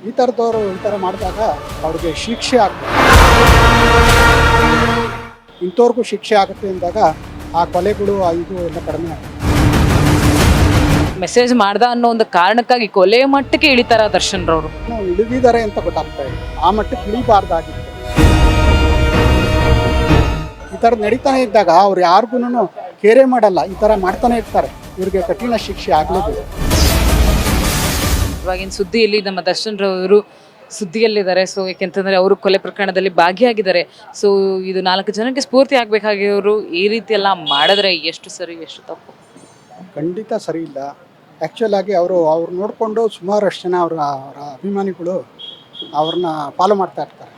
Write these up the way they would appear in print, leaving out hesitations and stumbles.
ಈ ಥರದವರು ಈ ಥರ ಮಾಡಿದಾಗ ಅವ್ರಿಗೆ ಶಿಕ್ಷೆ ಆಗ್ತದೆ. ಇಂಥವ್ರಿಗೂ ಶಿಕ್ಷೆ ಆಗುತ್ತೆ ಅಂದಾಗ ಆ ಕೊಲೆಗಳು ಇದು ಎಲ್ಲ ಕಡಿಮೆ ಆಗುತ್ತೆ. ಮೆಸೇಜ್ ಮಾಡ್ದ ಅನ್ನೋ ಒಂದು ಕಾರಣಕ್ಕಾಗಿ ಕೊಲೆ ಮಟ್ಟಕ್ಕೆ ಇಳಿತಾರ ದರ್ಶನ್ ರವರು. ಇಳಿದಿದ್ದಾರೆ ಅಂತ ಗೊತ್ತಾಗ್ತಾ ಇದೆ, ಆ ಮಟ್ಟಕ್ಕೆ ಇಳಿಬಾರ್ದಾಗಿತ್ತು. ಈ ಥರ ನಡೀತಾನೆ ಇದ್ದಾಗ ಅವ್ರು ಯಾರಿಗೂ ಕೇರೆ ಮಾಡಲ್ಲ, ಈ ಥರ ಮಾಡ್ತಾನೆ ಇರ್ತಾರೆ. ಇವ್ರಿಗೆ ಕಠಿಣ ಶಿಕ್ಷೆ ಆಗಲೇಬೇಕು. ಇವಾಗಿನ ಸುದ್ದಿಯಲ್ಲಿ ನಮ್ಮ ದರ್ಶನ್ ರವರು ಸುದ್ದಿಯಲ್ಲಿದ್ದಾರೆ. ಸೊ ಯಾಕೆಂತಂದ್ರೆ ಅವರು ಕೊಲೆ ಪ್ರಕರಣದಲ್ಲಿ ಭಾಗಿಯಾಗಿದ್ದಾರೆ. ಸೊ ಇದು 4 ಜನಕ್ಕೆ ಸ್ಫೂರ್ತಿ ಆಗಬೇಕಾಗಿರೋರು ಈ ರೀತಿ ಎಲ್ಲ ಮಾಡಿದ್ರೆ ಎಷ್ಟು ಸರಿ ಎಷ್ಟು ತಪ್ಪು? ಖಂಡಿತ ಸರಿ ಇಲ್ಲ. ಆ್ಯಕ್ಚುಲ್ ಆಗಿ ಅವ್ರು ನೋಡಿಕೊಂಡು ಸುಮಾರಷ್ಟು ಜನ ಅವರ ಅಭಿಮಾನಿಗಳು ಅವ್ರನ್ನ ಫಾಲೋ ಮಾಡ್ತಾ ಇರ್ತಾರೆ.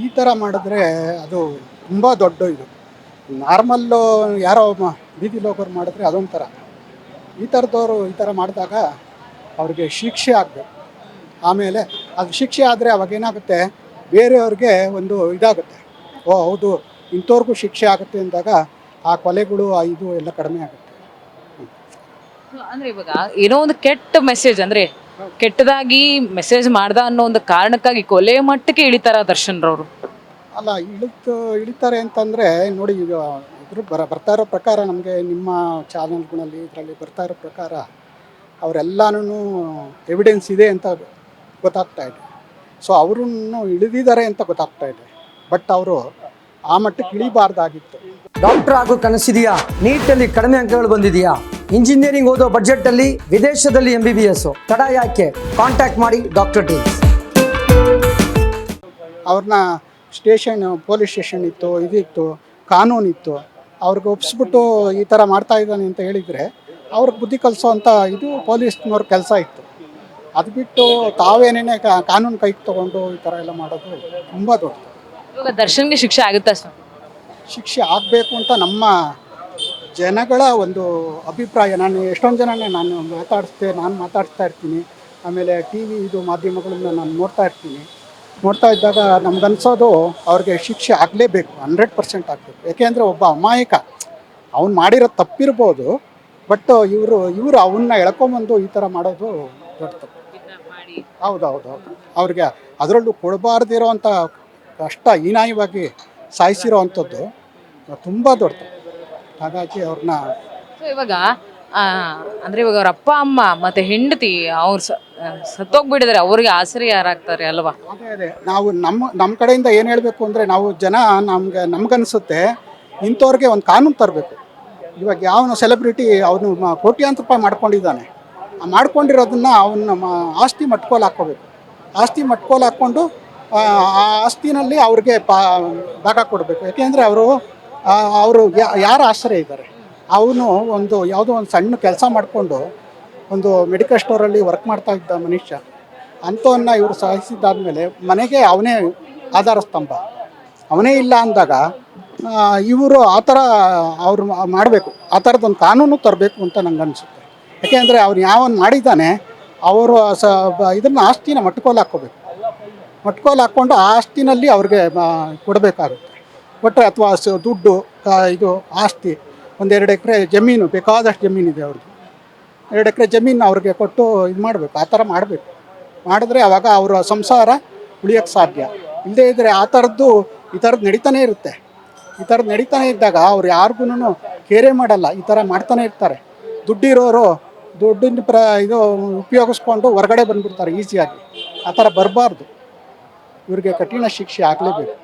ಈ ಥರ ಮಾಡಿದ್ರೆ ಅದು ತುಂಬ ದೊಡ್ಡ ಇದು. ನಾರ್ಮಲ್ಲು ಯಾರೋ ಬೀದಿಲಿ ಹೋಗೋರು ಮಾಡಿದ್ರೆ ಅದೊಂಥರ. ಈ ಥರದವರು ಈ ಥರ ಮಾಡಿದಾಗ ಅವ್ರಿಗೆ ಶಿಕ್ಷೆ ಆಗಬೇಕು. ಆಮೇಲೆ ಅದು ಶಿಕ್ಷೆ ಆದರೆ ಅವಾಗೇನಾಗುತ್ತೆ, ಬೇರೆಯವ್ರಿಗೆ ಒಂದು ಇದಾಗುತ್ತೆ, ಓ ಹೌದು ಇಂಥವ್ರಿಗೂ ಶಿಕ್ಷೆ ಆಗುತ್ತೆ ಅಂದಾಗ ಆ ಕೊಲೆಗಳು ಇದು ಎಲ್ಲ ಕಡಿಮೆ ಆಗುತ್ತೆ. ಅಂದ್ರೆ ಇವಾಗ ಏನೋ ಒಂದು ಕೆಟ್ಟ ಮೆಸೇಜ್, ಅಂದ್ರೆ ಕೆಟ್ಟದಾಗಿ ಮೆಸೇಜ್ ಮಾಡ್ದ ಅನ್ನೋ ಒಂದು ಕಾರಣಕ್ಕಾಗಿ ಕೊಲೆ ಮಟ್ಟಕ್ಕೆ ಇಳಿತಾರ ದರ್ಶನ್ ರವರು. ಅಲ್ಲ, ಇಳಿತಾರೆ ಅಂತಂದರೆ ನೋಡಿ, ಈಗ ಇದ್ರ ಬರ್ತಾ ಇರೋ ಪ್ರಕಾರ ನಮಗೆ ನಿಮ್ಮ ಚಾನಲ್ಗಳಲ್ಲಿ ಇದರಲ್ಲಿ ಬರ್ತಾ ಇರೋ ಪ್ರಕಾರ ಅವರೆಲ್ಲನೂ ಎವಿಡೆನ್ಸ್ ಇದೆ ಅಂತ ಗೊತ್ತಾಗ್ತಾ ಇದೆ. ಸೊ ಅವರನ್ನು ಇಳಿದಿದ್ದಾರೆ ಅಂತ ಗೊತ್ತಾಗ್ತಾ ಇದೆ. ಬಟ್ ಅವರು ಆ ಮಟ್ಟಕ್ಕೆ ಇಳಿಬಾರ್ದಾಗಿತ್ತು. ಡಾಕ್ಟರ್ ಆಗೋ ಕನಸಿದೆಯಾ? ನೀಟಲ್ಲಿ ಕಡಿಮೆ ಅಂಕಗಳು ಬಂದಿದೆಯಾ? ಇಂಜಿನಿಯರಿಂಗ್ ಓದೋ ಬಜೆಟಲ್ಲಿ ವಿದೇಶದಲ್ಲಿ MBBS ತಡ ಯಾಕೆ? ಕಾಂಟ್ಯಾಕ್ಟ್ ಮಾಡಿ ಡಾಕ್ಟರ್ ಟೀಮ್ಸ್. ಅವ್ರನ್ನ ಪೊಲೀಸ್ ಸ್ಟೇಷನ್ ಇತ್ತು, ಇದಿತ್ತು, ಕಾನೂನಿತ್ತು, ಅವ್ರಿಗೆ ಒಪ್ಪಿಸ್ಬಿಟ್ಟು ಈ ಥರ ಮಾಡ್ತಾ ಇದ್ದಾನೆ ಅಂತ ಹೇಳಿದರೆ ಅವ್ರಿಗೆ ಬುದ್ಧಿ ಕಲಿಸೋ ಅಂತ ಇದು ಪೊಲೀಸ್ನವ್ರ ಕೆಲಸ ಇತ್ತು. ಅದು ಬಿಟ್ಟು ತಾವೇನೇನೆ ಕಾನೂನು ಕೈಗೆ ತೊಗೊಂಡು ಈ ಥರ ಎಲ್ಲ ಮಾಡೋದು ತುಂಬ ದೊಡ್ಡದು. ಇವಾಗ ದರ್ಶನ್ಗೆ ಶಿಕ್ಷೆ ಆಗುತ್ತಾ ಸರ್? ಶಿಕ್ಷೆ ಆಗಬೇಕು ಅಂತ ನಮ್ಮ ಜನಗಳ ಒಂದು ಅಭಿಪ್ರಾಯ. ನಾನು ಎಷ್ಟೊಂದು ಜನನೇ ನಾನು ಮಾತಾಡ್ತಾ ಇರ್ತೀನಿ. ಆಮೇಲೆ TV ಇದು ಮಾಧ್ಯಮಗಳನ್ನ ನಾನು ನೋಡ್ತಾ ಇದ್ದಾಗ ನಮ್ಗನ್ಸೋದು ಅವ್ರಿಗೆ ಶಿಕ್ಷೆ ಆಗಲೇಬೇಕು, 100% ಆಗಬೇಕು. ಯಾಕೆಂದರೆ ಒಬ್ಬ ಅಮಾಯಕ, ಅವ್ನು ಮಾಡಿರೋದು ತಪ್ಪಿರ್ಬೋದು, ಬಟ್ ಇವರು ಅವನ್ನ ಎಳ್ಕೊಂಬಂದು ಈ ಥರ ಮಾಡೋದು ದೊಡ್ಡ ತಪ್ಪು. ಹೌದೌದು. ಅವ್ರಿಗೆ ಅದರಲ್ಲೂ ಕೊಡಬಾರ್ದಿರೋ ಅಂಥ ಕಷ್ಟ ಹೀನಾಯವಾಗಿ ಸಾಯಿಸಿರೋ ಅಂಥದ್ದು ತುಂಬ ದೊಡ್ಡ ತಪ್ಪು. ಹಾಗಾಗಿ ಅವ್ರನ್ನ ಇವಾಗ ಅಂದ್ರೆ ಇವಾಗ ಅವ್ರ ಅಪ್ಪ ಅಮ್ಮ ಮತ್ತೆ ಹೆಂಡತಿ ಅವ್ರು ಸತ್ತೋಗ್ಬಿಟ್ಟಿದ್ದಾರೆ, ಅವ್ರಿಗೆ ಆಸರೆ ಯಾರಾಗ್ತಾರೆ ಅಲ್ವಾ? ಅದೇ ನಾವು ನಮ್ಮ ಕಡೆಯಿಂದ ಏನು ಹೇಳಬೇಕು ಅಂದರೆ, ನಾವು ಜನ ನಮ್ಗನ್ಸುತ್ತೆ ಇಂಥವ್ರಿಗೆ ಒಂದು ಕಾನೂನು ತರಬೇಕು. ಇವಾಗ ಯಾವನು ಸೆಲೆಬ್ರಿಟಿ ಅವನು ಕೋಟ್ಯಾಂತರ ರೂಪಾಯಿ ಮಾಡ್ಕೊಂಡಿದ್ದಾನೆ, ಮಾಡ್ಕೊಂಡಿರೋದನ್ನು ಅವನ್ನ ಆಸ್ತಿ ಮಟ್ಕೋಲು ಹಾಕ್ಕೋಬೇಕು. ಆಸ್ತಿ ಮಟ್ಕೋಲು ಹಾಕ್ಕೊಂಡು ಆ ಆಸ್ತಿನಲ್ಲಿ ಅವ್ರಿಗೆ ಭಾಗ ಕೊಡಬೇಕು. ಯಾಕೆಂದರೆ ಅವರು ಯಾರು ಆಶ್ರಯ ಇದ್ದಾರೆ, ಅವನು ಯಾವುದೋ ಒಂದು ಸಣ್ಣ ಕೆಲಸ ಮಾಡಿಕೊಂಡು ಒಂದು ಮೆಡಿಕಲ್ ಸ್ಟೋರಲ್ಲಿ ವರ್ಕ್ ಮಾಡ್ತಾ ಇದ್ದ ಮನುಷ್ಯ, ಅಂಥವನ್ನ ಇವರು ಸಾಯಿಸಿದ್ದಾದಮೇಲೆ ಮನೆಗೆ ಅವನೇ ಆಧಾರ ಸ್ತಂಭ. ಅವನೇ ಇಲ್ಲ ಅಂದಾಗ ಇವರು ಆ ಥರ ಅವ್ರು ಮಾಡಬೇಕು. ಆ ಥರದ್ದೊಂದು ಕಾನೂನು ತರಬೇಕು ಅಂತ ನಂಗೆ ಅನಿಸುತ್ತೆ. ಯಾಕೆಂದರೆ ಅವ್ರು ಯಾವನು ಮಾಡಿದ್ದಾನೆ ಅವರು ಇದನ್ನು ಆಸ್ತಿನ ಮಟ್ಕೋಲು ಹಾಕ್ಕೋಬೇಕು. ಹಾಕ್ಕೊಂಡು ಆ ಆಸ್ತಿನಲ್ಲಿ ಅವ್ರಿಗೆ ಕೊಡಬೇಕಾಗುತ್ತೆ. ಕೊಟ್ಟರೆ ಅಥವಾ ದುಡ್ಡು ಇದು ಆಸ್ತಿ 1-2 ಎಕರೆ ಜಮೀನು, ಬೇಕಾದಷ್ಟು ಜಮೀನಿದೆ ಅವ್ರಿಗೆ, 2 ಎಕರೆ ಜಮೀನು ಅವ್ರಿಗೆ ಕೊಟ್ಟು ಇದು ಮಾಡಬೇಕು. ಆ ಥರ ಮಾಡಿದ್ರೆ ಆವಾಗ ಅವರ ಸಂಸಾರ ಉಳಿಯೋಕ್ಕೆ ಸಾಧ್ಯ. ಇಲ್ಲದೇ ಇದ್ದರೆ ಈ ಥರದ್ದು ನಡೀತಾನೆ ಇರುತ್ತೆ. ಈ ಥರದ್ದು ನಡೀತಾನೆ ಇದ್ದಾಗ ಅವ್ರು ಯಾರಿಗೂ ಕೇರೆ ಮಾಡಲ್ಲ, ಈ ಥರ ಮಾಡ್ತಾನೆ ಇರ್ತಾರೆ. ದುಡ್ಡಿರೋರು ದುಡ್ಡಿನ ಇದು ಉಪಯೋಗಿಸ್ಕೊಂಡು ಹೊರಗಡೆ ಬಂದುಬಿಡ್ತಾರೆ ಈಸಿಯಾಗಿ. ಆ ಥರ ಬರಬಾರ್ದು. ಇವ್ರಿಗೆ ಕಠಿಣ ಶಿಕ್ಷೆ ಆಗಲೇಬೇಕು.